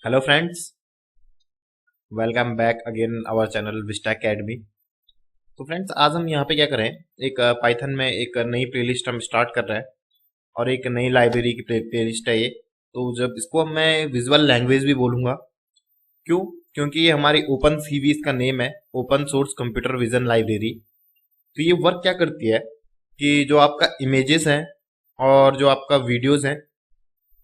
Hello friends, welcome back again our channel Vista Academy. तो friends, आज हम यहाँ पे क्या करें, एक पाइथन में एक नई प्लेलिस्ट हम स्टार्ट कर रहे हैं और एक नई लाइब्रेरी की प्लेलिस्ट है ये। तो जब इसको मैं विजुअल लैंग्वेज भी बोलूँगा। क्यों? क्योंकि ये हमारी ओपन सीवी इसका नेम है, open source computer vision library. तो ये वर्क क्या करती है कि जो आपका इमेजेस हैं और जो आपका वीडियोस हैं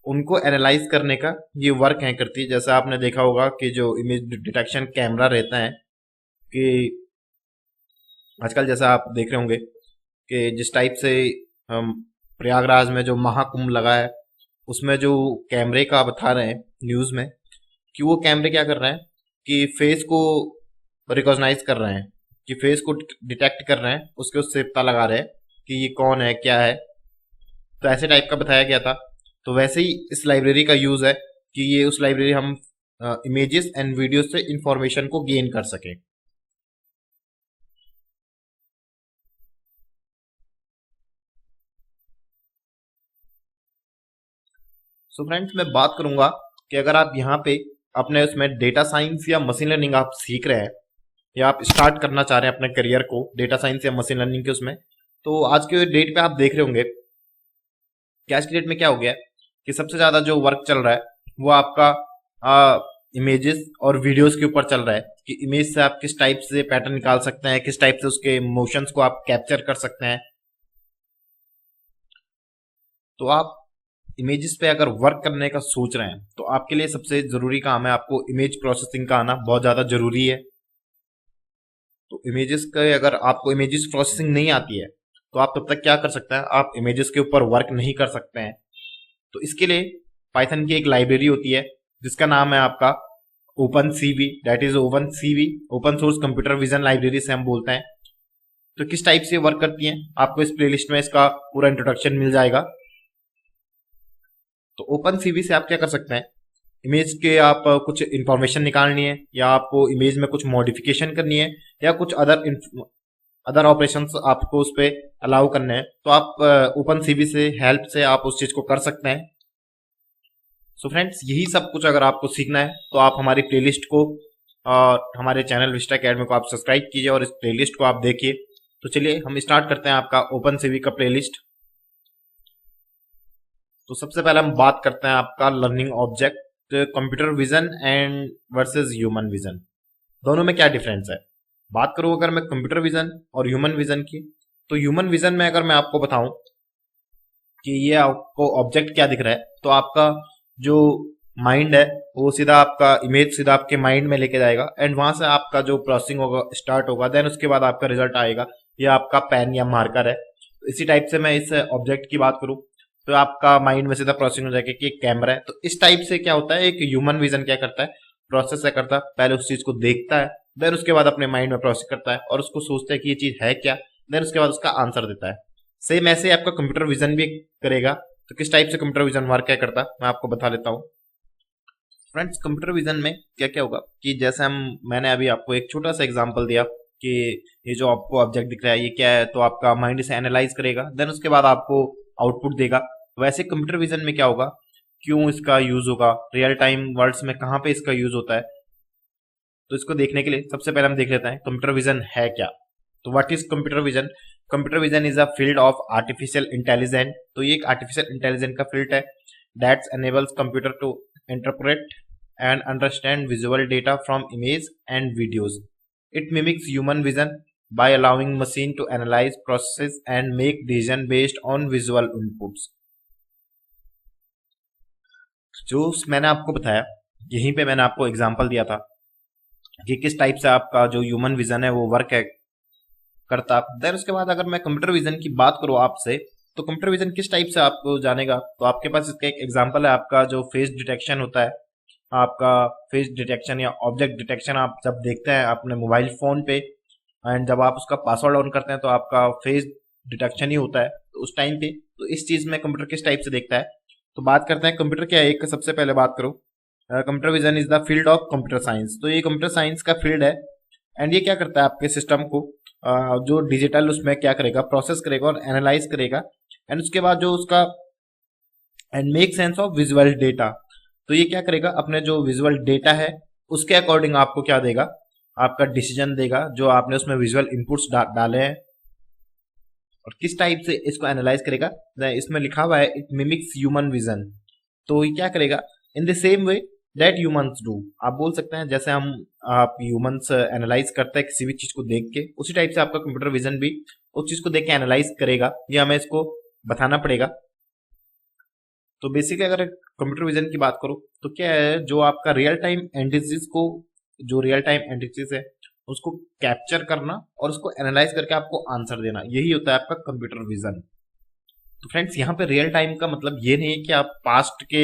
उनको एनालाइज करने का ये वर्क है करती है। जैसा आपने देखा होगा कि जो इमेज डिटेक्शन कैमरा रहता है कि आजकल जैसा आप देख रहे होंगे कि जिस टाइप से हम प्रयागराज में जो महाकुंभ लगा है उसमें जो कैमरे का बता रहे हैं न्यूज़ में कि वो कैमरे क्या कर रहे हैं कि फेस को रिकॉग्नाइज कर रहे हैं, कि फेस को डिटेक्ट कर रहे हैं, उससे पता लगा रहे हैं कि ये कौन है क्या है। तो ऐसे टाइप का बताया गया था। तो वैसे ही इस लाइब्रेरी का यूज है कि ये उस लाइब्रेरी हम इमेजेस एंड वीडियो से इंफॉर्मेशन को गेन कर सकें। सो फ्रेंड्स, मैं बात करूंगा कि अगर आप यहाँ पे अपने उसमें डेटा साइंस या मशीन लर्निंग आप सीख रहे हैं या आप स्टार्ट करना चाह रहे हैं अपने करियर को डेटा साइंस या मशीन लर्निंग के उसमें, तो आज के डेट पे आप देख रहे होंगे कि आज की डेट में क्या हो गया है कि सबसे ज्यादा जो वर्क चल रहा है वो आपका इमेजेस और वीडियोस के ऊपर चल रहा है कि इमेज से आप किस टाइप से पैटर्न निकाल सकते हैं, किस टाइप से उसके मोशंस को आप कैप्चर कर सकते हैं। तो आप इमेजेस पे अगर वर्क करने का सोच रहे हैं तो आपके लिए सबसे जरूरी काम है, आपको इमेज प्रोसेसिंग का आना बहुत ज्यादा जरूरी है। तो इमेजेस का अगर आपको इमेजेस प्रोसेसिंग नहीं आती है तो आप तब तक क्या कर सकते हैं, आप इमेजेस के ऊपर वर्क नहीं कर सकते हैं। तो इसके लिए पाइथन की एक लाइब्रेरी होती है जिसका नाम है आपका open CV, that is open CV, open source computer vision library से हम बोलते हैं। तो किस टाइप से वर्क करती है आपको इस प्लेलिस्ट में इसका पूरा इंट्रोडक्शन मिल जाएगा। तो ओपन सीवी से आप क्या कर सकते हैं, इमेज के आप कुछ इंफॉर्मेशन निकालनी है या आपको इमेज में कुछ मॉडिफिकेशन करनी है या कुछ अदर ऑपरेशंस आपको उस पर अलाउ करने हैं, तो आप ओपन सीवी से हेल्प से आप उस चीज को कर सकते हैं। सो फ्रेंड्स, यही सब कुछ अगर आपको सीखना है तो आप हमारी प्लेलिस्ट को और हमारे चैनल विस्टा एकेडमी को आप सब्सक्राइब कीजिए और इस प्लेलिस्ट को आप देखिए। तो चलिए हम स्टार्ट करते हैं आपका ओपन सीवी का प्लेलिस्ट। तो सबसे पहले हम बात करते हैं आपका learning object computer vision and versus human vision, दोनों में क्या डिफरेंस है। बात करूं अगर मैं कंप्यूटर विजन और ह्यूमन विजन की, तो ह्यूमन विजन में अगर मैं आपको बताऊं कि ये आपको ऑब्जेक्ट क्या दिख रहा है, तो आपका जो माइंड है वो सीधा आपका इमेज सीधा आपके माइंड में लेके जाएगा एंड वहां से आपका जो प्रोसेसिंग होगा स्टार्ट होगा, देन उसके बाद आपका रिजल्ट आएगा। ये आपका पेन या मार्कर है। तो इसी टाइप से मैं इस ऑब्जेक्ट की बात करूं तो आपका माइंड में सीधा प्रोसेसिंग हो जाएगा कि एक कैमरा है। तो इस टाइप से क्या होता है, एक ह्यूमन विजन क्या करता है, प्रोसेस क्या करता है, पहले उस चीज को देखता है, देन उसके बाद अपने माइंड में प्रोसेस करता है और उसको सोचता है कि ये चीज है क्या, देन उसके बाद उसका आंसर देता है। सेम ऐसे आपका कंप्यूटर विजन भी करेगा। तो किस टाइप से कंप्यूटर विजन वर्क क्या करता है मैं आपको बता लेता हूँ। फ्रेंड्स, कंप्यूटर विजन में क्या क्या होगा कि जैसे मैंने अभी आपको एक छोटा सा एग्जांपल दिया कि ये जो आपको ऑब्जेक्ट दिख रहा है ये क्या है, तो आपका माइंड इसे एनालाइज करेगा, देन उसके बाद आपको आउटपुट देगा। वैसे कंप्यूटर विजन में क्या होगा, क्यों इसका यूज होगा, रियल टाइम वर्ड्स में कहाँ पे इसका यूज होता है। तो इसको देखने के लिए सबसे पहले हम देख लेते हैं कंप्यूटर विजन है क्या। तो what is computer vision? Computer vision is a field of artificial intelligence. तो ये एक आर्टिफिशियल इंटेलिजेंस का फील्ड है that enables computer to interpret and understand visual data from image and videos. It mimics human vision by allowing machine to analyze, process and make decision based on visual inputs. जो मैंने आपको बताया, यहीं पे मैंने आपको example दिया था कि किस टाइप से आपका जो ह्यूमन विजन है वो वर्क है करता। देन उसके बाद अगर मैं कंप्यूटर विजन की बात करूँ आपसे, तो कंप्यूटर विजन किस टाइप से आपको जानेगा, तो आपके पास इसका एक एग्जांपल है, आपका जो फेस डिटेक्शन होता है, आपका फेस डिटेक्शन या ऑब्जेक्ट डिटेक्शन आप जब देखते हैं अपने मोबाइल फोन पे एंड जब आप उसका पासवर्ड ऑन करते हैं तो आपका फेस डिटेक्शन ही होता है। तो उस टाइम पे तो इस चीज में कंप्यूटर किस टाइप से देखता है। तो बात करते हैं कंप्यूटर क्या है, एक सबसे पहले बात करो, computer vision is the field of computer science. तो ये कंप्यूटर साइंस का फील्ड है एंड ये क्या करता है आपके सिस्टम को जो डिजिटल उसमें क्या करेगा, प्रोसेस करेगा और एनालाइज करेगा एंड उसके बाद जो उसका and make sense of visual data. तो ये क्या करेगा, अपने जो विजुअल डेटा है उसके अकॉर्डिंग आपको क्या देगा, आपका डिसीजन देगा जो आपने उसमें विजुअल इनपुट्स डाले हैं और किस टाइप से इसको एनालाइज करेगा। इसमें लिखा हुआ है इट मिमिक्स ह्यूमन विजन। तो ये क्या करेगा, in the same way that humans do. आप बोल सकते हैं जैसे हम आप ह्यूमंस एनालाइज करते हैं किसी भी चीज को देख के, उसी टाइप से आपका कंप्यूटर विजन भी उस चीज को देख के एनालाइज करेगा। ये हमें इसको बताना पड़ेगा। तो बेसिकली अगर कंप्यूटर विजन की बात करो तो क्या है, जो आपका रियल टाइम एंटिटीज को, जो रियल टाइम एंटिटीज है उसको कैप्चर करना और उसको एनालाइज करके आपको आंसर देना, यही होता है आपका कंप्यूटर विजन। तो फ्रेंड्स यहाँ पे रियल टाइम का मतलब ये नहीं है कि आप पास्ट के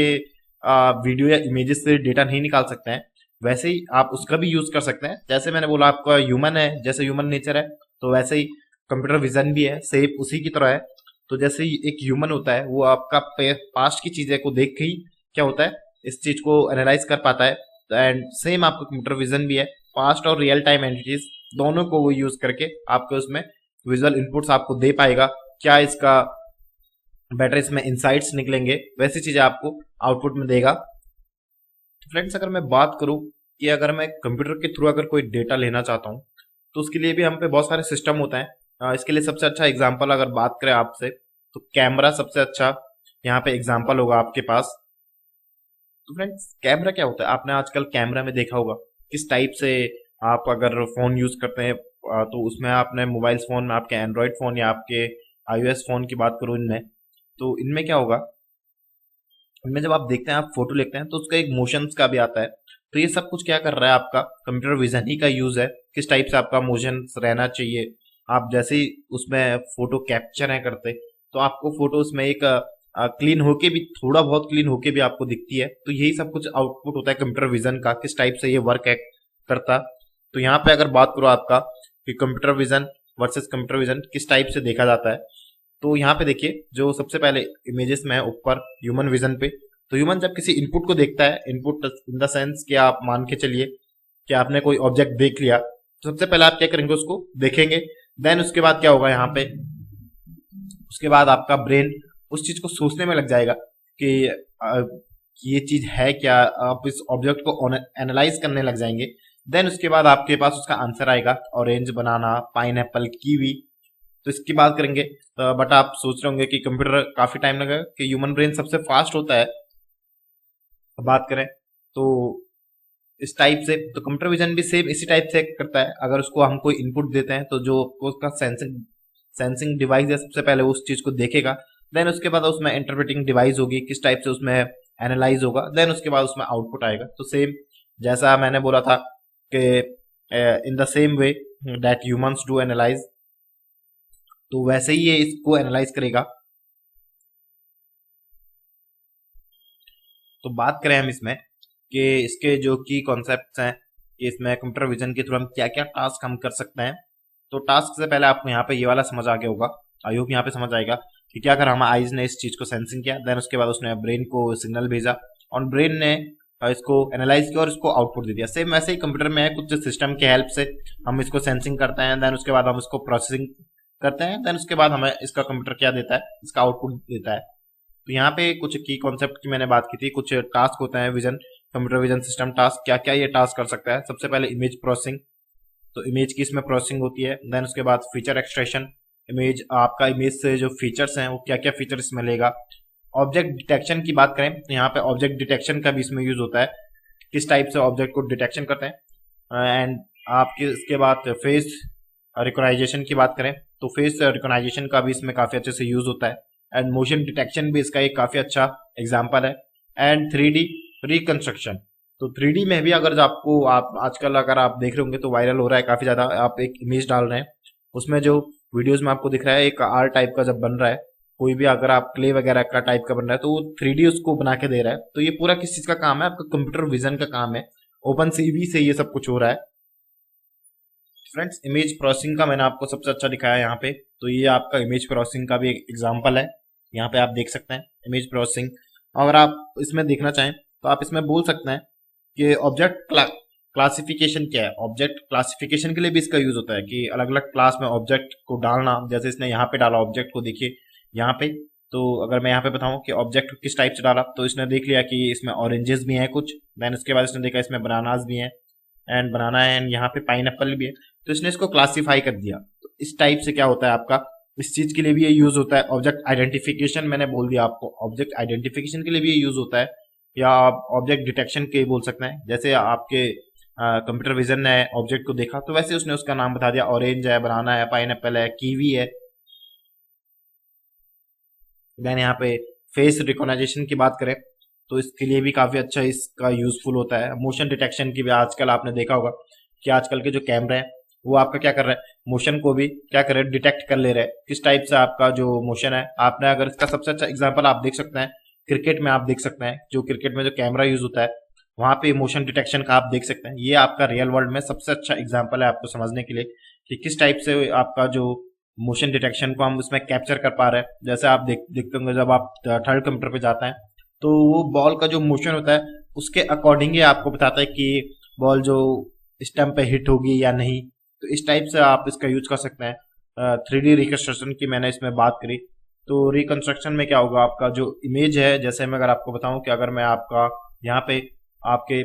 वीडियो या इमेजेस से डेटा नहीं निकाल सकते हैं, वैसे ही आप उसका भी यूज कर सकते हैं। जैसे मैंने बोला आपका ह्यूमन है, जैसे ह्यूमन नेचर है तो वैसे ही कंप्यूटर विजन भी है, सेम उसी की तरह है। तो जैसे ही एक ह्यूमन होता है वो आपका पास्ट की चीजें को देख के ही क्या होता है, इस चीज को एनालाइज कर पाता है। एंड सेम आपका कंप्यूटर विजन भी है, पास्ट और रियल टाइम एंटिटीज दोनों को वो यूज करके आपके उसमें विजुअल इनपुट्स आपको दे पाएगा। क्या इसका बेटर इसमें इंसाइट्स निकलेंगे, वैसी चीजें आपको आउटपुट में देगा। तो फ्रेंड्स अगर मैं बात करूं कि अगर मैं कंप्यूटर के थ्रू अगर कोई डेटा लेना चाहता हूं तो उसके लिए भी हम पे बहुत सारे सिस्टम होते हैं। इसके लिए सबसे अच्छा एग्जांपल अगर बात करें आपसे तो कैमरा सबसे अच्छा यहाँ पे एग्जांपल होगा आपके पास। तो फ्रेंड्स कैमरा क्या होता है, आपने आजकल कैमरा में देखा होगा किस टाइप से आप अगर फोन यूज करते हैं तो उसमें आपने मोबाइल फोन में, आपके एंड्रॉयड फोन या आपके iOS फोन की बात करूं इनमें, तो इनमें क्या होगा, इनमें जब आप देखते हैं, आप फोटो लेते हैं तो उसका एक मोशंस का भी आता है। तो ये सब कुछ क्या कर रहा है, आपका कंप्यूटर विजन ही का यूज है, किस टाइप से आपका मोशन रहना चाहिए। आप जैसे ही उसमें फोटो कैप्चर है करते तो आपको फोटो उसमें एक क्लीन होके भी, थोड़ा बहुत क्लीन होके भी आपको दिखती है। तो यही सब कुछ आउटपुट होता है कंप्यूटर विजन का, किस टाइप से ये वर्क है करता। तो यहाँ पे अगर बात करो आपका कि computer vision versus computer vision किस टाइप से देखा जाता है, तो यहाँ पे देखिए जो सबसे पहले इमेजेस में है ऊपर ह्यूमन विजन पे, तो ह्यूमन जब किसी इनपुट को देखता है, इनपुट इन द सेंस कि आप मान के चलिए कि आपने कोई ऑब्जेक्ट देख लिया, तो सबसे पहले आप क्या करेंगे, उसको देखेंगे। देन उसके बाद क्या होगा यहाँ पे, उसके बाद आपका ब्रेन उस चीज को सोचने में लग जाएगा कि ये चीज है क्या, आप इस ऑब्जेक्ट को एनालाइज करने लग जाएंगे। देन उसके बाद आपके पास उसका आंसर आएगा, ऑरेंज, बनाना, पाइन एप्पल, कीवी। तो इसकी बात करेंगे, बट आप सोच रहे होंगे कि कंप्यूटर काफी टाइम लगेगा, कि ह्यूमन ब्रेन सबसे फास्ट होता है। बात करें तो इस टाइप से तो कंप्यूटर विजन भी सेम इसी टाइप से करता है। अगर उसको हम कोई इनपुट देते हैं तो जो उसका सेंसिंग डिवाइस है सबसे पहले उस चीज को देखेगा। देन उसके बाद उसमें इंटरप्रेटिंग डिवाइस होगी, किस टाइप से उसमें एनालाइज होगा। देन उसके बाद उसमें आउटपुट आएगा। तो सेम जैसा मैंने बोला था कि in the same way that humans do analyse, तो वैसे ही ये इसको एनालाइज करेगा। तो बात करें हम इसमें कि इसके जो की कॉन्सेप्ट्स हैं कि इसमें कंप्यूटर विजन के थ्रू हम क्या क्या टास्क हम कर सकते हैं। तो टास्क से पहले आपको यहाँ पे ये वाला समझ आ गया होगा, आई होप यहाँ पे समझ आएगा कि क्या अगर हमारे आइज ने इस चीज को सेंसिंग किया, देन उसके बाद उसने ब्रेन को सिग्नल भेजा और ब्रेन ने इसको एनालाइज किया और इसको आउटपुट दे दिया। सेम वैसे ही कंप्यूटर में है, कुछ सिस्टम के हेल्प से हम इसको सेंसिंग करते हैं, देन उसके बाद हम इसको प्रोसेसिंग करते हैं, देन उसके बाद हमें इसका कंप्यूटर क्या देता है, इसका आउटपुट देता है। तो यहाँ पे कुछ की कॉन्सेप्ट की मैंने बात की थी, कुछ टास्क होते हैं vision, computer vision system task, क्या क्या ये टास्क कर सकता है। सबसे पहले इमेज प्रोसेसिंग, तो इमेज की इसमें प्रोसेसिंग होती है। देन उसके बाद फीचर एक्सट्रैक्शन, इमेज आपका इमेज से जो फीचर्स हैं वो क्या क्या फीचर इसमें लेगा। ऑब्जेक्ट डिटेक्शन की बात करें तो यहाँ पे ऑब्जेक्ट डिटेक्शन का भी इसमें यूज होता है, किस टाइप से ऑब्जेक्ट को डिटेक्शन करते हैं। एंड आपके इसके बाद फेस रिकॉग्नाइजेशन की बात करें तो फेस रिकॉग्नाइजेशन का भी इसमें काफी अच्छे से यूज होता है। एंड मोशन डिटेक्शन भी इसका एक काफी अच्छा एग्जाम्पल है। एंड 3D रिकंस्ट्रक्शन, तो 3D में भी अगर आपको, आप आजकल अगर आप देख रहे होंगे तो वायरल हो रहा है काफी ज्यादा, आप एक इमेज डाल रहे हैं, उसमें जो वीडियोस में आपको दिख रहा है एक आर टाइप का जब बन रहा है, कोई भी अगर आप क्ले वगैरह का टाइप का बन रहा है तो वो 3D उसको बना के दे रहा है। तो ये पूरा किस चीज का काम है, आपका कंप्यूटर विजन का काम है। ओपन सीवी से ये सब कुछ हो रहा है। फ्रेंड्स इमेज प्रोसेसिंग का मैंने आपको सबसे अच्छा दिखाया यहाँ पे, तो ये आपका इमेज प्रोसेसिंग का भी एक एग्जाम्पल है। यहाँ पे आप देख सकते हैं इमेज प्रोसेसिंग। अगर आप इसमें देखना चाहें तो आप इसमें बोल सकते हैं कि ऑब्जेक्ट क्लासिफिकेशन क्या है। ऑब्जेक्ट क्लासिफिकेशन के लिए भी इसका यूज होता है कि अलग अलग क्लास में ऑब्जेक्ट को डालना, जैसे इसने यहाँ पे डाला ऑब्जेक्ट को, देखिए यहाँ पे, तो अगर मैं यहाँ पे बताऊं कि ऑब्जेक्ट किस टाइप से डाला, तो इसने देख लिया कि इसमें ऑरेंजेस भी हैं कुछ, देन उसके बाद इसने देखा इसमें बनानास भी हैं एंड बनाना है, एंड यहाँ पे पाइनएप्पल भी है, तो इसने इसको क्लासीफाई कर दिया। तो इस टाइप से क्या होता है आपका, इस चीज के लिए भी ये यूज होता है। ऑब्जेक्ट आइडेंटिफिकेशन मैंने बोल दिया आपको, ऑब्जेक्ट आइडेंटिफिकेशन के लिए भी ये यूज होता है, या आप ऑब्जेक्ट डिटेक्शन के बोल सकते हैं। जैसे आपके कंप्यूटर विजन ने ऑब्जेक्ट को देखा तो वैसे उसने उसका नाम बता दिया, ऑरेंज है, बनाना है, पाइनएप्पल है, कीवी है। देन यहाँ पे फेस रिकॉग्नाइजेशन की बात करें तो इसके लिए भी काफी अच्छा इसका यूजफुल होता है। मोशन डिटेक्शन की भी आजकल आपने देखा होगा कि आजकल के जो कैमरे हैं वो आपका क्या कर रहे हैं, मोशन को भी क्या कर रहे हैं, डिटेक्ट कर ले रहे हैं किस टाइप से आपका जो मोशन है। आपने अगर इसका सबसे अच्छा एग्जांपल आप देख सकते हैं क्रिकेट में, आप देख सकते हैं जो क्रिकेट में जो कैमरा यूज होता है वहां पे मोशन डिटेक्शन का आप देख सकते हैं। ये आपका रियल वर्ल्ड में सबसे अच्छा एग्जाम्पल है आपको समझने के लिए कि किस टाइप से आपका जो मोशन डिटेक्शन को हम उसमें कैप्चर कर पा रहे हैं। जैसे आप देखते होंगे जब आप थर्ड कंप्यूटर पे जाते हैं तो वो बॉल का जो मोशन होता है उसके अकॉर्डिंग ही आपको बताता है कि बॉल जो स्टंप पे हिट होगी या नहीं। तो इस टाइप से आप इसका यूज कर सकते हैं। 3D रिकंस्ट्रक्शन की मैंने इसमें बात करी, तो रिकंस्ट्रक्शन में क्या होगा, आपका जो इमेज है, जैसे मैं अगर आपको बताऊं कि अगर मैं आपका यहाँ पे आपके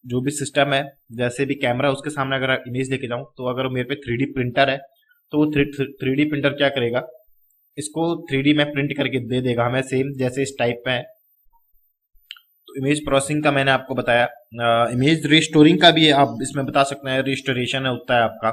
जो भी सिस्टम है, जैसे भी कैमरा उसके सामने अगर इमेज लेके जाऊं, तो अगर मेरे पे 3D प्रिंटर है तो वो 3D प्रिंटर क्या करेगा, इसको 3D में प्रिंट करके दे देगा हमें सेम जैसे इस टाइप में है। तो इमेज प्रोसेसिंग का मैंने आपको बताया। इमेज रिस्टोरिंग का भी आप इसमें बता सकते हैं, रिस्टोरेशन होता है आपका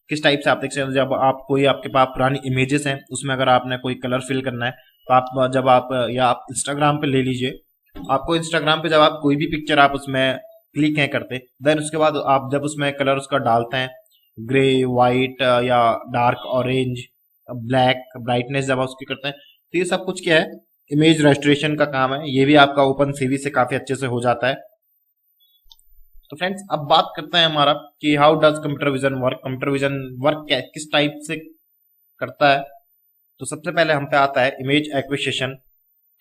किस टाइप से। आप देख सकते हैं जब आप कोई आपके पास पुरानी इमेजेस हैं उसमें अगर आपने कोई कलर फिल करना है तो आप जब आप या आप इंस्टाग्राम पे ले लीजिए, आपको इंस्टाग्राम पे जब आप कोई भी पिक्चर आप उसमें क्लिक हैं करते, देन उसके बाद आप जब उसमें कलर उसका डालते हैं ग्रे, वाइट या डार्क ऑरेंज, ब्लैक, ब्राइटनेस जब आप उसकी करते हैं, तो ये सब कुछ क्या है, इमेज रेस्टोरेशन का काम है। ये भी आपका ओपन सीवी से काफी अच्छे से हो जाता है। तो फ्रेंड्स अब बात करते हैं हमारा कि how does computer vision work. Computer vision work किस टाइप से करता है। तो सबसे पहले हम पे आता है इमेज एक्विजिशन।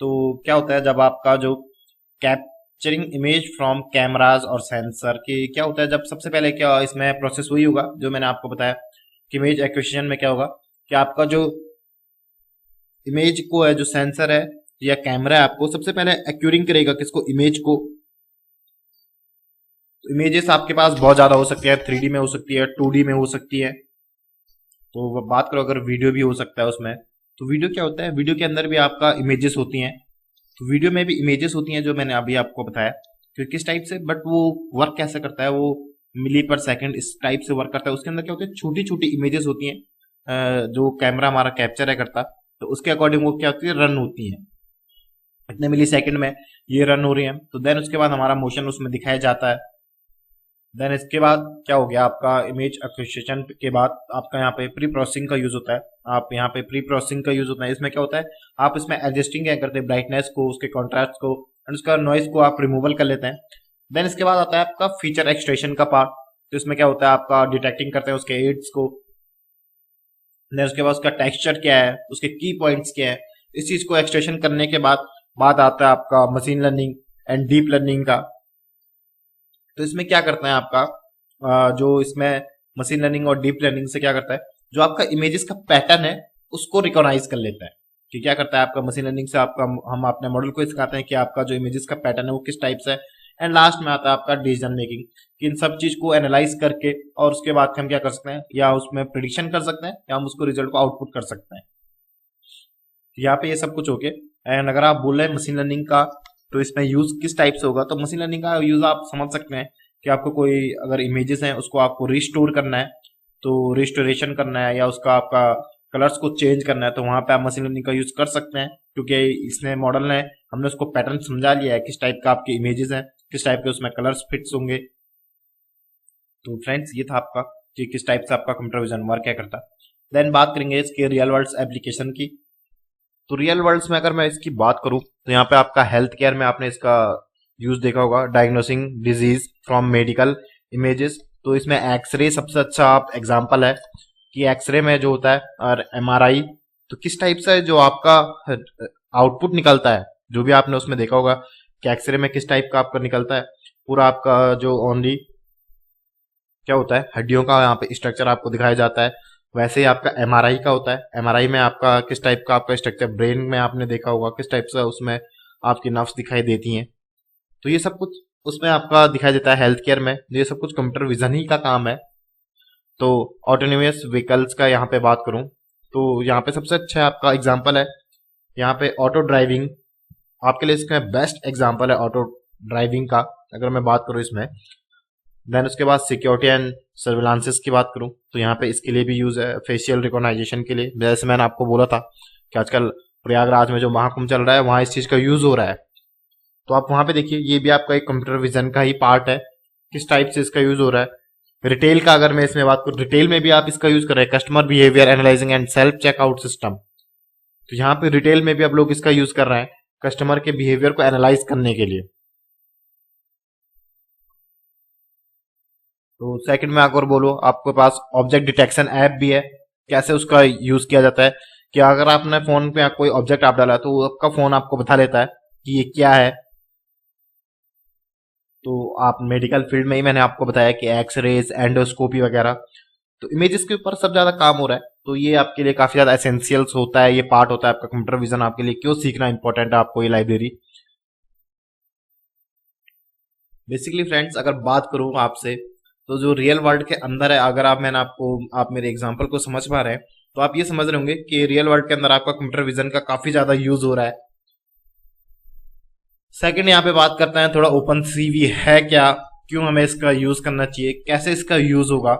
तो क्या होता है जब आपका जो कैप्चरिंग इमेज फ्रॉम कैमराज और सेंसर की क्या होता है, जब सबसे पहले क्या इसमें प्रोसेस हुई होगा जो मैंने आपको बताया कि इमेज एक्विजिशन में क्या होगा कि आपका जो इमेज को है, जो सेंसर है या कैमरा है, आपको सबसे पहले एक्यूरिंग करेगा किसको, इमेज को। तो इमेजेस आपके पास बहुत ज्यादा हो सकती है, 3D में हो सकती है, 2D में हो सकती है। तो बात करो अगर वीडियो भी हो सकता है उसमें, तो वीडियो क्या होता है, वीडियो के अंदर भी आपका इमेजेस होती हैं। तो वीडियो में भी इमेजेस होती हैं जो मैंने अभी आपको बताया कि किस टाइप से, बट वो वर्क कैसे करता है, वो मिली पर सेकंड इस टाइप से वर्क करता है। उसके अंदर क्या होता है, छोटी छोटी इमेजेस होती हैं जो कैमरा हमारा कैप्चर है करता, तो उसके अकॉर्डिंग वो क्या होती है, रन होती है। इतने मिली सेकंड में ये रन हो रही है। तो देन उसके बाद हमारा मोशन उसमें दिखाया जाता है। देन इसके बाद क्या हो गया, आपका इमेज एक्विजिशन के बाद आपका यहाँ पे प्री प्रोसेसिंग का यूज होता है। आप यहाँ पे प्री प्रोसेसिंग का यूज होता है, इसमें क्या होता है, आप इसमें एडजस्टिंग क्या करते हैं, ब्राइटनेस को, उसके कॉन्ट्रास्ट को एंड उसका नॉइस को आप रिमूवल कर लेते हैं। देन इसके बाद आता है आपका फीचर एक्सट्रेशन का पार्ट। तो इसमें क्या होता है, आपका डिटेक्टिंग करते हैं उसके एड्स को। देन उसके बाद उसका टेक्सचर क्या है, उसके की पॉइंट्स क्या है, इस चीज को एक्सट्रेशन करने के बाद बात आता है आपका machine learning and deep learning का। तो इसमें क्या करता है आपका जो इसमें मशीन लर्निंग और डीप लर्निंग से क्या करता है, जो आपका इमेजेस का पैटर्न है उसको रिकॉग्नाइज कर लेता है। कि क्या करता है आपका मशीन लर्निंग से, आपका हम अपने मॉडल को सिखाते हैं कि आपका जो इमेजेस का पैटर्न है वो किस टाइप से है। एंड लास्ट में आता है आपका डिसीजन मेकिंग, कि इन सब चीज को एनालाइज करके और उसके बाद हम क्या कर सकते हैं, या उसमें प्रिडिक्शन कर सकते हैं या हम उसको रिजल्ट को आउटपुट कर सकते हैं। तो यहाँ पे ये सब कुछ हो गया। एंड अगर आप बोल रहे हैं मशीन लर्निंग का तो इसमें यूज किस टाइप से होगा, तो मशीन लर्निंग का यूज आप समझ सकते हैं कि आपको कोई अगर इमेजेस हैं उसको आपको रिस्टोर करना है, तो रिस्टोरेशन करना है या उसका आपका कलर्स को चेंज करना है, तो वहां पे आप मशीन लर्निंग का यूज कर सकते हैं। क्योंकि इसने मॉडल ने हमने उसको पैटर्न समझा लिया है किस टाइप का आपके इमेजेस हैं, किस टाइप के उसमें कलर्स फिट्स होंगे। तो फ्रेंड्स ये था आपका कि किस टाइप से आपका कंप्यूटर विजन वर्क क्या करता है। देन बात करेंगे इसके रियल वर्ल्ड एप्लीकेशन की। तो रियल वर्ल्ड में अगर मैं इसकी बात करूं तो यहाँ पे आपका हेल्थ केयर में आपने इसका यूज देखा होगा, diagnosing disease from medical images. तो इसमें एक्सरे सबसे अच्छा आप एग्जांपल है कि एक्सरे में जो होता है और एमआरआई, तो किस टाइप से जो आपका आउटपुट निकलता है, जो भी आपने उसमें देखा होगा कि एक्सरे में किस टाइप का आपका निकलता है, पूरा आपका जो ओनली क्या होता है हड्डियों का यहाँ पे स्ट्रक्चर आपको दिखाया जाता है। वैसे ही आपका एमआरआई का होता है। एमआरआई में आपका किस टाइप का आपका स्ट्रक्चर, ब्रेन में आपने देखा होगा किस टाइप से उसमें आपकी नर्व्स दिखाई देती हैं। तो ये सब कुछ उसमें आपका दिखाई देता है हेल्थ केयर में। ये सब कुछ कंप्यूटर विजन ही का काम है। तो ऑटोनोमस व्हीकल्स का यहाँ पे बात करूँ तो यहाँ पे सबसे अच्छा आपका एग्जाम्पल है यहाँ पे ऑटो ड्राइविंग। आपके लिए इसका बेस्ट एग्जाम्पल है ऑटो ड्राइविंग का, अगर मैं बात करूँ इसमें। देन उसके बाद सिक्योरिटी एंड सर्विलांसेस की बात करूँ तो यहाँ पे इसके लिए भी यूज है, फेशियल रिकॉग्नाइजेशन के लिए। जैसे मैंने आपको बोला था कि आजकल प्रयागराज में जो महाकुंभ चल रहा है वहाँ इस चीज़ का यूज हो रहा है। तो आप वहाँ पे देखिए, ये भी आपका एक कंप्यूटर विजन का ही पार्ट है, किस टाइप से इसका यूज हो रहा है। रिटेल का अगर मैं इसमें बात करूँ, रिटेल में भी आप इसका यूज कर रहे हैं, customer behaviour analysing and self checkout system. तो यहाँ पे रिटेल में भी आप लोग इसका यूज कर रहे हैं कस्टमर के बिहेवियर को एनालाइज करने के लिए। तो सेकंड में अगर बोलो, आपके पास ऑब्जेक्ट डिटेक्शन ऐप भी है। कैसे उसका यूज किया जाता है कि अगर आपने फोन पे कोई ऑब्जेक्ट आप डाला तो आपका फोन आपको बता लेता है कि ये क्या है। तो आप मेडिकल फील्ड में ही मैंने आपको बताया कि एक्सरेज, एंडोस्कोपी वगैरह, तो इमेजेस के ऊपर सब ज्यादा काम हो रहा है। तो ये आपके लिए काफी ज्यादा एसेंशियल्स होता है, ये पार्ट होता है आपका कंप्यूटर विजन। आपके लिए क्यों सीखना इंपॉर्टेंट है आपको ये लाइब्रेरी। बेसिकली फ्रेंड्स, अगर बात करूं आपसे तो जो रियल वर्ल्ड के अंदर है, अगर आप मेरे एग्जांपल को समझ पा रहे हैं तो आप ये समझ रहे होंगे कि रियल वर्ल्ड के अंदर आपका कंप्यूटर विजन का काफी ज्यादा यूज हो रहा है। सेकंड यहाँ पे बात करते हैं थोड़ा ओपन सीवी है क्या, क्यों हमें इसका यूज करना चाहिए, कैसे इसका यूज होगा।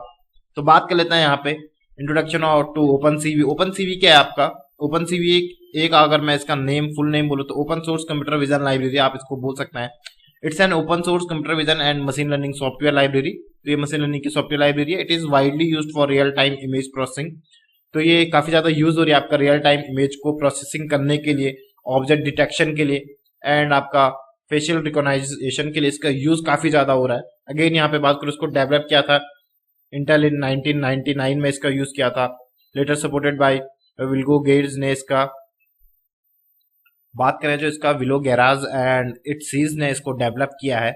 तो बात कर लेते हैं यहाँ पे इंट्रोडक्शन और to OpenCV. OpenCV क्या है आपका? ओपन सीवी एक अगर मैं इसका फुल नेम बोलूँ तो open source computer vision library आप इसको बोल सकते हैं। It's an open source computer vision and machine learning software library. तो ये मशीन लर्निंग की सॉफ्टवेयर लाइब्रेरी है। It is widely used for real time image processing. तो ये काफी ज्यादा यूज हो रही है आपका रियल टाइम इमेज को प्रोसेसिंग करने के लिए, ऑब्जेक्ट डिटेक्शन के लिए एंड आपका फेशियल रिकॉग्नाइजेशन के लिए इसका यूज काफी ज्यादा हो रहा है। अगेन यहाँ पे बात करूँ, इसको डेवलप किया था इंटेल इन 1999 में इसका यूज किया था। लेटर सपोर्टेड बाय विल्गो गेट्स ने इसका बात करें जो इसका विलो गैराज एंड इट्सीज ने इसको डेवलप किया है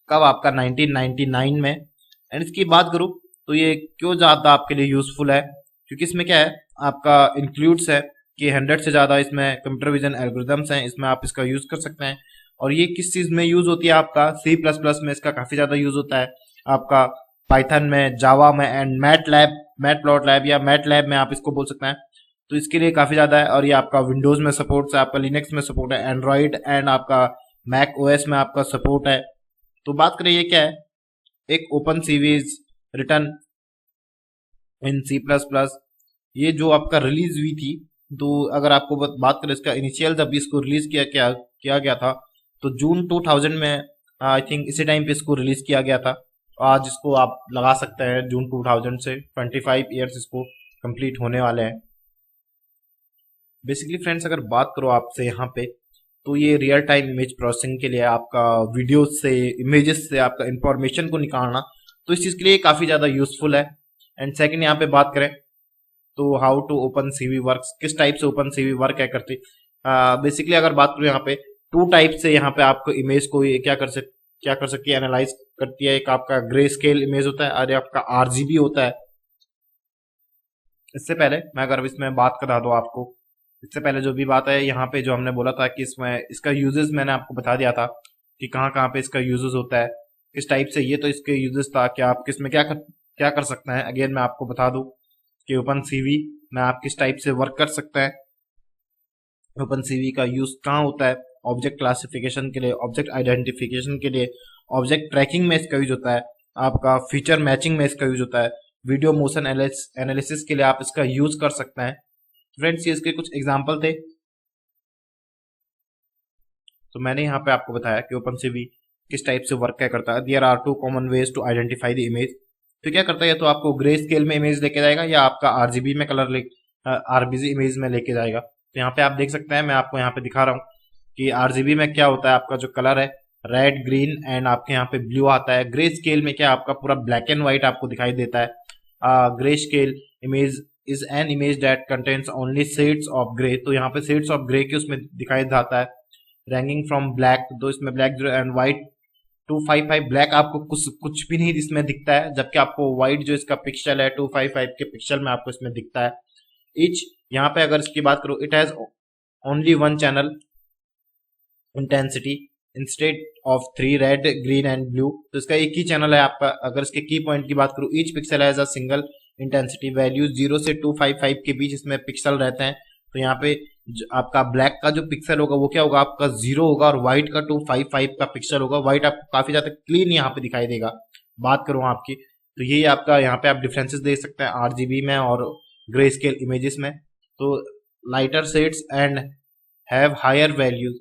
कब? आपका 1999 में। एंड इसकी बात करूं तो ये क्यों ज्यादा आपके लिए यूजफुल है, क्योंकि इसमें क्या है आपका इंक्लूड्स है कि 100 से ज्यादा इसमें कंप्यूटर विजन एल्गोरिथम्स हैं, इसमें आप इसका यूज कर सकते हैं। और ये किस चीज में यूज होती है? आपका C++ में इसका काफी ज्यादा यूज होता है, आपका पाइथन में, जावा में एंड मैटप्लॉटलैब या मैटलैब में आप इसको बोल सकते हैं। तो इसके लिए काफी ज्यादा है। और ये आपका विंडोज में सपोर्ट है, आपका लिनक्स में सपोर्ट है, एंड्रॉइड एंड आपका मैक ओएस में आपका सपोर्ट है। तो बात करें ये क्या है, एक ओपन सीरीज रिटर्न इन C++। ये जो आपका रिलीज हुई थी, तो अगर आपको बात करें इसका इनिशियल जब इसको रिलीज किया गया था तो जून 2000 में आई थिंक इसी टाइम पे इसको रिलीज किया गया था। आज इसको आप लगा सकते हैं जून 2000 से 25 ईयर्स इसको कंप्लीट होने वाले हैं। बेसिकली फ्रेंड्स, अगर बात करो आपसे यहाँ पे तो ये रियल टाइम इमेज प्रोसेसिंग के लिए आपका वीडियो से, इमेजेस से आपका इंफॉर्मेशन को निकालना, तो इस चीज के लिए काफी ज्यादा यूजफुल है। एंड सेकंड यहाँ पे बात करें तो how to OpenCV works, किस टाइप से ओपन सीवी वर्क है करती। बेसिकली अगर बात करूँ यहाँ पे टू टाइप से यहाँ पे आपको इमेज को ये क्या कर सकती है, एनालाइज करती है। एक आपका ग्रे स्केल इमेज होता है और आपका RGB होता है। इससे पहले मैं अगर इसमें बात करा दूं आपको, इससे पहले जो भी बात है यहाँ पे जो हमने बोला था कि इसमें इसका यूजेस मैंने आपको बता दिया था कि कहाँ कहाँ पे इसका यूजेस होता है, किस टाइप से। ये तो इसके यूजेस था कि आप किस में क्या कर सकते हैं। अगेन मैं आपको बता दूं कि ओपन सीवी में आप किस टाइप से वर्क कर सकते हैं। ओपन सीवी का यूज कहाँ होता है? ऑब्जेक्ट क्लासिफिकेशन के लिए, ऑब्जेक्ट आइडेंटिफिकेशन के लिए, ऑब्जेक्ट ट्रैकिंग में इसका यूज होता है, आपका फीचर मैचिंग में इसका यूज होता है, वीडियो मोशन एनालिसिस के लिए आप इसका यूज कर सकते हैं। फ्रेंड्स, ये इसके कुछ एग्जाम्पल थे। तो मैंने यहाँ पे आपको बताया कि ओपन सीवी किस टाइप से वर्क क्या करता है। There are two common ways to identify the image. तो क्या करता है, तो आपको ग्रे स्केल में इमेज लेके जाएगा या आपका RGB में RBG इमेज में लेके जाएगा। तो यहाँ पे आप देख सकते हैं, मैं आपको यहाँ पे दिखा रहा हूँ कि RGB में क्या होता है, आपका जो कलर है रेड, ग्रीन एंड आपके यहाँ पे ब्लू आता है। ग्रे स्केल में क्या आपका पूरा ब्लैक एंड व्हाइट आपको दिखाई देता है। Grey scale image is an image that contains only shades of grey. तो यहाँ पे शेड्स ऑफ ग्रे के उसमें दिखाई जाता है। रैंकिंग फ्रॉम ब्लैक, तो इसमें ब्लैक एंड व्हाइट 255 ब्लैक आपको कुछ कुछ भी नहीं इसमें दिखता है, जबकि आपको वाइट जो इसका पिक्सल है 255 के पिक्सल में आपको इसमें दिखता है। ईच यहाँ पे अगर इसकी बात करूँ, it has only one channel intensity instead of 3 red green and blue. तो इसका एक ही चैनल है आपका। अगर इसके की पॉइंट की बात करूँ, each pixel has a single intensity value 0 से 255 के बीच इसमें पिक्सल रहते हैं। तो यहाँ पे आपका ब्लैक का जो पिक्सल होगा वो क्या होगा, आपका 0 होगा, और व्हाइट का 255 का पिक्सल होगा। व्हाइट आपको काफी ज्यादा क्लीन यहाँ पे दिखाई देगा। बात करूँ आपकी, तो यही आपका यहाँ पे आप डिफरेंसेस देख सकते हैं आरजीबी में और ग्रे स्केल इमेजेस में। तो lighter shades and have higher values,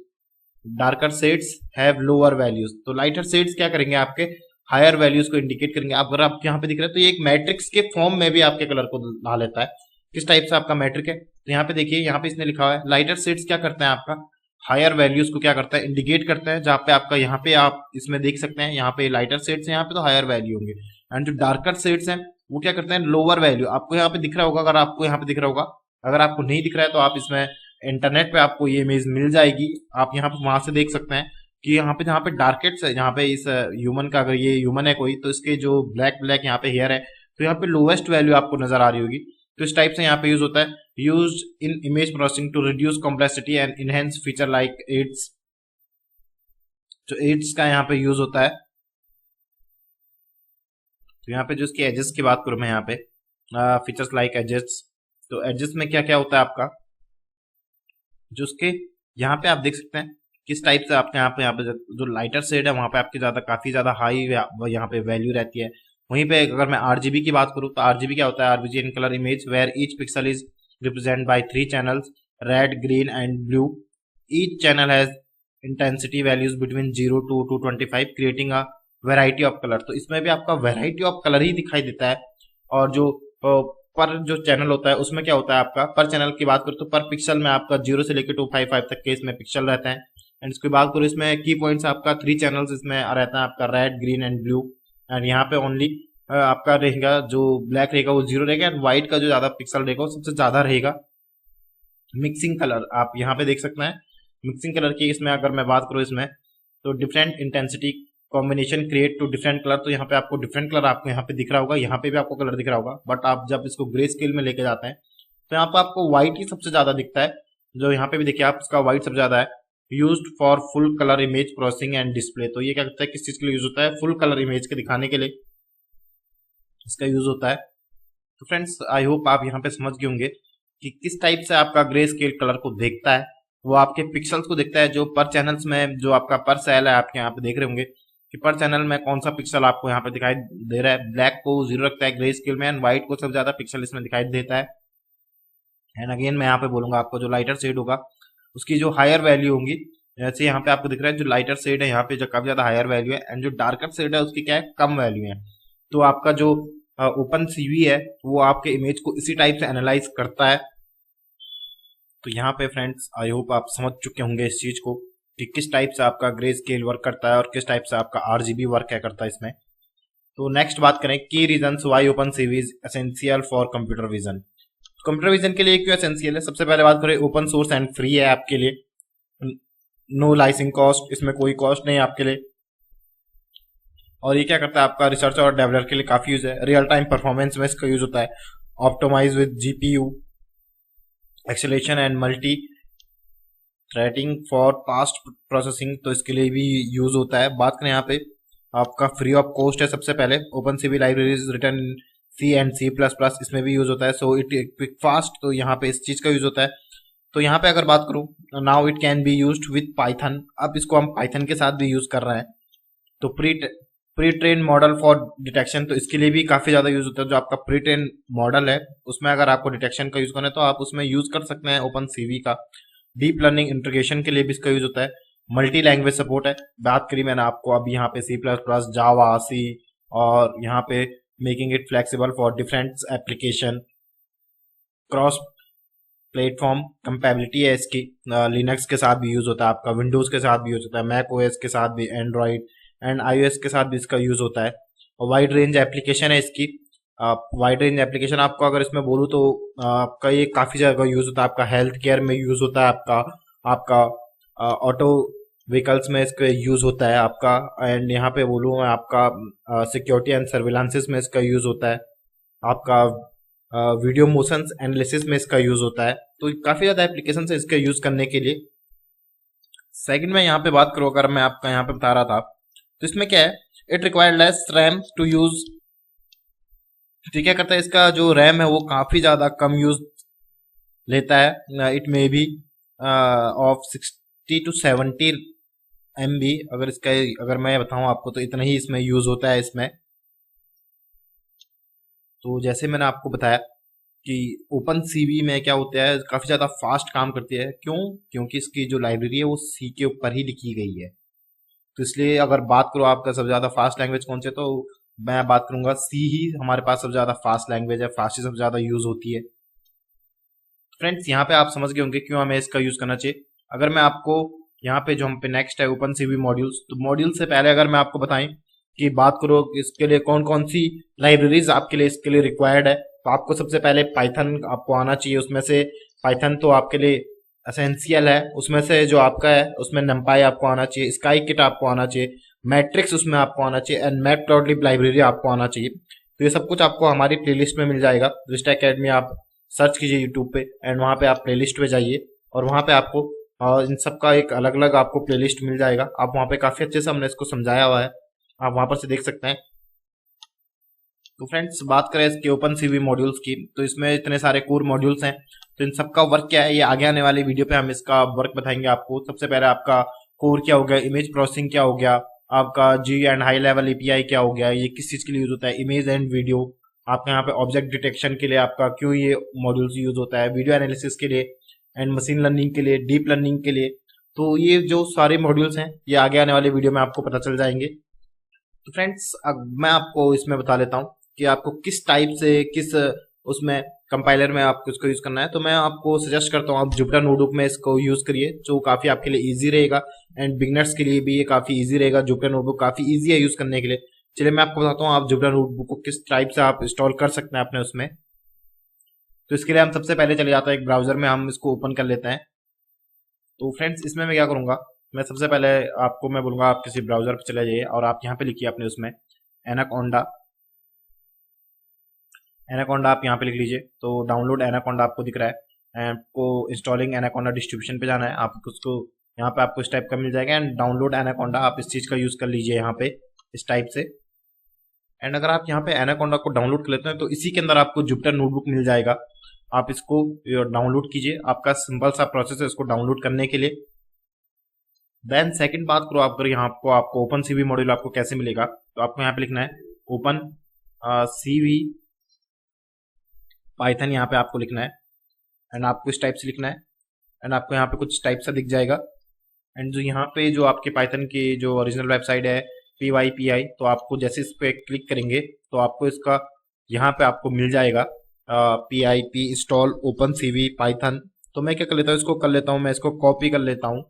darker shades have lower values. तो लाइटर शेड्स क्या करेंगे, आपके हायर वैल्यूज को इंडिकेट करेंगे। आप अगर आप यहाँ पे दिख रहे हैं तो ये एक मैट्रिक्स के फॉर्म में भी आपके कलर को ला लेता है। किस टाइप से आपका मैट्रिक है, तो यहाँ पे देखिए, यहाँ पे इसने लिखा हुआ है लाइटर शेड्स क्या करते हैं, आपका हायर वैल्यूज को क्या करता है, इंडिकेट करता है। जहाँ पे आपका यहाँ पे आप इसमें देख सकते हैं, यहाँ पे लाइटर शेड्स है, यहाँ पे तो हायर वैल्यू होंगे। एंड जो डार्कर शेड्स हैं वो क्या करते हैं, लोअर वैल्यू। आपको यहाँ पे दिख रहा होगा, अगर आपको यहाँ पे दिख रहा होगा, अगर आपको नहीं दिख रहा है तो आप इसमें इंटरनेट पे आपको ये इमेज मिल जाएगी। आप यहाँ पे वहां से देख सकते हैं कि यहाँ पे जहाँ पे डार्केट्स है, यहाँ पे इस ह्यूमन का, अगर ये ह्यूमन है कोई, तो इसके जो ब्लैक ब्लैक यहाँ पे हेयर है, तो यहाँ पे लोवेस्ट वैल्यू आपको नजर आ रही होगी। तो इस टाइप से यहाँ पे यूज होता है। Use in image processing to reduce complexity and enhance feature like edges. जो एड्स का यहाँ पे यूज होता है, तो यहाँ पे जो इसके एजेस की बात करूं मैं, यहाँ पे फीचर्स लाइक एजेस। तो एजेस में क्या क्या होता है आपका, जो उसके यहाँ पे आप देख सकते हैं किस टाइप से आपके यहाँ पे जो लाइटर शेड है वहां पे आपकी ज्यादा काफी ज्यादा हाई यहाँ पे वैल्यू रहती है। वहीं पे अगर मैं आरजीबी की बात करूँ, तो आरजीबी क्या होता है, RBG in colour image where each pixel is represent by 3 channels red green and blue. Each channel has intensity values between 0 to 225 creating a variety of colour. तो इसमें भी आपका वेराइटी ऑफ कलर ही दिखाई देता है। और जो पर जो चैनल होता है उसमें क्या होता है, आपका पर चैनल की बात करूँ तो पर पिक्सल में आपका 0 से लेकर 255 तक के इसमें पिक्सल रहते हैं। एंड इसकी बात करूँ, इसमें की पॉइंट्स आपका 3 चैनल्स इसमें रहता है, आपका red green and blue. And यहाँ पे ओनली आपका रहेगा जो ब्लैक रहेगा वो 0 रहेगा, एंड व्हाइट का जो ज्यादा पिक्सल रहेगा वो सबसे ज्यादा रहेगा। मिक्सिंग कलर आप यहाँ पे देख सकते हैं, मिक्सिंग कलर की इसमें अगर मैं बात करूँ, इसमें तो different intensity combination create to different colour. तो यहाँ पे आपको डिफरेंट कलर आपको यहाँ पे दिख रहा होगा, यहाँ पे भी आपको कलर दिख रहा होगा, बट आप जब इसको ग्रे स्केल में लेके जाते हैं तो यहाँ पे आपको व्हाइट ही सबसे ज्यादा दिखता है। जो यहाँ पे भी देखिए आप, इसका व्हाइट सबसे ज्यादा है। Used for full colour image processing and display. तो ये क्या करता है, किस चीज के लिए यूज होता है, फुल कलर इमेज के दिखाने के लिए इसका यूज होता है। तो फ्रेंड्स, आई होप आप यहाँ पे समझ गए होंगे कि किस टाइप से आपका ग्रे स्केल कलर को देखता है। वो आपके पिक्सल्स को देखता है, जो पर चैनल्स में जो आपका पर सेल है, आपके यहाँ पे देख रहे होंगे कि पर चैनल में कौन सा पिक्सल आपको यहाँ पे दिखाई दे रहा है। ब्लैक को 0 रखता है ग्रे स्केल में, एंड व्हाइट को सबसे ज्यादा पिक्सल इसमें दिखाई देता है। एंड अगेन मैं यहाँ पे बोलूंगा, आपको जो लाइटर शेड होगा उसकी जो हायर वैल्यू होंगी, जैसे यहाँ पे आपको दिख रहा है जो लाइटर शेड है यहाँ पे जो काफी ज्यादा हायर वैल्यू है, एंड जो डार्कर शेड है उसकी क्या है, कम वैल्यू है। तो आपका जो ओपन सीवी है वो आपके इमेज को इसी टाइप से एनालाइज करता है। तो यहाँ पे फ्रेंड्स, आई होप आप समझ चुके होंगे इस चीज को कि किस टाइप से आपका ग्रे स्केल वर्क करता है और किस टाइप से आपका आरजीबी वर्क क्या करता है इसमें। तो नेक्स्ट बात करें, की reasons why open CV is essential for computer vision. Computer vision के लिए क्यों एसेंशियल है, सबसे पहले बात करें, ओपन सोर्स एंड फ्री है आपके लिए, नो लाइसेंसिंग कॉस्ट, इसमें कोई कॉस्ट नहीं है आपके लिए। और ये क्या करता है, आपका रिसर्च और डेवलपर के लिए काफी यूज है। रियल टाइम परफॉर्मेंस में इसका यूज होता है। Optimise with GPU acceleration and multi threading for fast processing, तो इसके लिए भी यूज होता है। बात करें यहाँ पे, आपका फ्री ऑफ कॉस्ट है सबसे पहले। OpenCV libraries written C and C plus plus, इसमें भी यूज होता है। सो इट क्विक फास्ट, तो यहाँ पे इस चीज का यूज होता है। तो यहाँ पे अगर बात करूँ, now it can be used with Python. अब इसको हम पाइथन के साथ भी यूज कर रहे हैं। तो pre train model for detection, तो इसके लिए भी काफी ज्यादा यूज होता है। जो आपका प्री ट्रेन मॉडल है उसमें अगर आपको डिटेक्शन का यूज करना है तो आप उसमें यूज कर सकते हैं ओपन सीवी का। डीप लर्निंग इंटीग्रेशन के लिए भी इसका यूज होता है। मल्टी लैंग्वेज सपोर्ट है, बात करी मैंने आपको अब यहाँ पे सी प्लस प्लस, जावा, सी, और यहाँ पे making it flexible for different application. Cross platform compatibility है इसकी, लिनक्स के साथ भी यूज होता है, आपका विंडोज के साथ भी यूज होता है, मैक ओएस के साथ भी, एंड्रॉइड एंड आईओएस के साथ भी इसका यूज होता है। और वाइड रेंज एप्लीकेशन है इसकी। वाइड रेंज एप्लीकेशन आपको अगर इसमें बोलूँ तो आपका ये काफी जगह यूज होता है। आपका हेल्थ केयर में यूज होता है, आपका आपका ऑटो व्हीकल्स में इसका यूज होता है आपका, एंड यहाँ पे बोलूँ मैं आपका सिक्योरिटी एंड सर्विलांसेस में इसका यूज होता है, आपका वीडियो मोशंस एनालिसिस में इसका यूज होता है। तो काफी ज्यादा एप्लीकेशन है इसका यूज करने के लिए। सेकंड में यहाँ पे बात करूँ, अगर मैं आपका यहाँ पे बता रहा था, तो इसमें क्या है, it require less RAM to use. तो क्या करता है, इसका जो रैम है वो काफी ज्यादा कम यूज लेता है। It may be of 60 to 70 MB। अगर मैं बताऊं आपको तो इतना ही इसमें यूज होता है इसमें। तो जैसे मैंने आपको बताया कि ओपन सीवी में क्या होता है, काफी ज्यादा फास्ट काम करती है। क्यों? क्योंकि इसकी जो लाइब्रेरी है वो सी के ऊपर ही लिखी गई है। तो इसलिए अगर बात करो आपका सबसे ज्यादा फास्ट लैंग्वेज कौन से, तो मैं बात करूंगा सी ही हमारे पास सबसे ज्यादा फास्ट लैंग्वेज है, फास्ट ही सबसे ज्यादा यूज होती है। फ्रेंड्स यहाँ पे आप समझ गए होंगे क्यों हमें इसका यूज करना चाहिए। अगर मैं आपको यहाँ पे जो हम पे नेक्स्ट है ओपन सीवी मॉड्यूल्स, तो मॉड्यूल से पहले अगर मैं आपको बताएं कि बात करो इसके लिए कौन कौन सी लाइब्रेरीज आपके लिए इसके लिए रिक्वायर्ड है, तो आपको सबसे पहले पाइथन आपको आना चाहिए। उसमें से पाइथन तो आपके लिए एसेंशियल है। उसमें से जो आपका है उसमें नंपाई आपको आना चाहिए, स्काई किट आपको आना चाहिए, मैट्रिक्स उसमें आपको आना चाहिए, एंड मैटप्लॉटलिब लाइब्रेरी आपको आना चाहिए। तो ये सब कुछ आपको हमारी प्लेलिस्ट में मिल जाएगा। रिस्टा एकेडमी आप सर्च कीजिए यूट्यूब पे, एंड वहाँ पे आप प्लेलिस्ट पे जाइए, और वहाँ पे आपको इन सब का एक अलग अलग आपको प्लेलिस्ट मिल जाएगा। आप वहाँ पे काफी अच्छे से हमने इसको समझाया हुआ है, आप वहाँ पर से देख सकते हैं। तो फ्रेंड्स बात करें इसके ओपन सीवी मॉड्यूल्स की, तो इसमें इतने सारे कोर मॉड्यूल्स हैं। तो इन सबका वर्क क्या है, ये आगे आने वाली वीडियो पे हम इसका वर्क बताएंगे आपको। सबसे पहले आपका कोर क्या हो गया, इमेज प्रोसेसिंग क्या हो गया, आपका जी एंड हाई लेवल एपीआई क्या हो गया, ये किस चीज के लिए यूज होता है, इमेज एंड वीडियो, आपका यहाँ पे ऑब्जेक्ट डिटेक्शन के लिए आपका क्यों ये मॉड्यूल्स यूज होता है, वीडियो एनालिसिस के लिए, एंड मशीन लर्निंग के लिए, डीप लर्निंग के लिए। तो ये जो सारे मॉड्यूल्स हैं ये आगे आने वाले वीडियो में आपको पता चल जाएंगे। तो फ्रेंड्स अब मैं आपको इसमें बता लेता हूँ कि आपको किस टाइप से किस उसमें कंपाइलर में आपको इसको यूज करना है। तो मैं आपको सजेस्ट करता हूँ आप जुपिटर नोटबुक में इसको यूज करिए, जो काफी आपके लिए इजी रहेगा, एंड बिगनर्स के लिए भी ये काफी इजी रहेगा। जुपिटर नोटबुक काफी इजी है यूज करने के लिए। चलिए मैं आपको बताता हूँ आप जुपिटर नोटबुक को किस टाइप से आप इंस्टॉल कर सकते हैं अपने उसमें। तो इसके लिए हम सबसे पहले चले जाते हैं एक ब्राउजर में, हम इसको ओपन कर लेते हैं। तो फ्रेंड्स इसमें मैं क्या करूंगा, मैं सबसे पहले आपको मैं बोलूंगा आप किसी ब्राउजर पर चले जाइए, और आप यहाँ पे लिखिए अपने उसमें एनाकोंडा। एनाकोंडा आप यहाँ पे लिख लीजिए, तो डाउनलोड एनाकोंडा आपको दिख रहा है। आपको इंस्टॉलिंग एनाकोंडा डिस्ट्रीब्यूशन पे जाना है, आप उसको यहाँ पे आपको इस टाइप का मिल जाएगा, एंड डाउनलोड एनाकोंडा आप इस चीज का यूज कर लीजिए यहाँ पे इस टाइप से। एंड अगर आप यहाँ पे एनाकोंडा को डाउनलोड कर लेते हैं तो इसी के अंदर आपको जुपिटर नोटबुक मिल जाएगा। आप इसको डाउनलोड कीजिए, आपका सिंपल सा प्रोसेस है इसको डाउनलोड करने के लिए। देन सेकंड बात करो आप, अगर यहाँ आपको ओपन सीवी मॉड्यूल आपको कैसे मिलेगा, तो आपको यहाँ पे लिखना है ओपन सीवी पाइथन, यहाँ पे आपको लिखना है, एंड आपको इस टाइप से लिखना है, एंड आपको यहाँ पे कुछ टाइप सा दिख जाएगा। एंड जो यहाँ पे जो आपके पाइथन की जो ओरिजिनल वेबसाइट है PYPI, तो आपको जैसे इस पे क्लिक करेंगे तो आपको इसका यहाँ पे आपको मिल जाएगा PIP install open CV Python. तो मैं क्या कर लेता हूँ, इसको कर लेता हूँ, मैं इसको कॉपी कर लेता हूँ,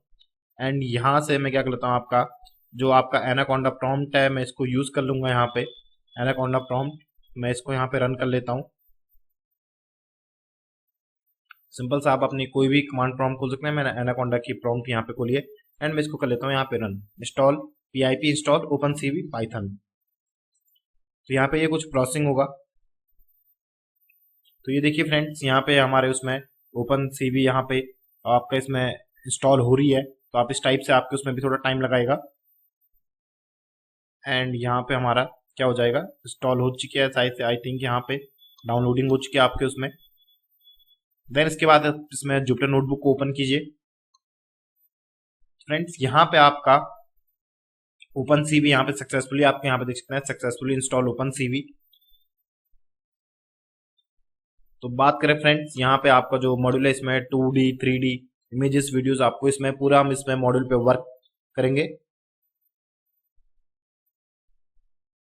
एंड यहाँ से मैं क्या कर लेता हूँ, आपका जो आपका एनाकोंडा प्रॉम्प्ट है मैं इसको यूज कर लूंगा। यहाँ पे एनाकोंडा प्रॉम्प्ट मैं इसको यहाँ पे रन कर लेता हूँ। सिंपल सा आप अपनी कोई भी कमांड प्रॉम्प्ट खोल सकते हैं। मैंने एनाकोंडा की प्रॉम्प्ट यहाँ पे खोली है, एंड मैं इसको कर लेता हूँ यहाँ पे run install PIP install open CV Python. तो यहाँ पे ये कुछ प्रोसेसिंग होगा। तो ये देखिए फ्रेंड्स यहाँ पे हमारे उसमें ओपन सीवी यहाँ पे आपका इसमें इंस्टॉल हो रही है। तो आप इस टाइप से आपके उसमें भी थोड़ा टाइम लगाएगा, एंड यहाँ पे हमारा क्या हो जाएगा, इंस्टॉल हो चुकी है शायद से, आई थिंक यहाँ पे डाउनलोडिंग हो चुकी है आपके उसमें। देन इसके बाद इसमें जुपिटर नोटबुक को ओपन कीजिए। फ्रेंड्स यहाँ पे आपका ओपन सीवी यहाँ पे सक्सेसफुली आपके यहाँ पे देख सकते हैं सक्सेसफुली इंस्टॉल ओपन सीवी। तो बात करें फ्रेंड्स यहाँ पे आपका जो मॉड्यूल है इसमें 2D 3D इमेजेस वीडियोस आपको इसमें पूरा हम इसमें मॉड्यूल पे वर्क करेंगे।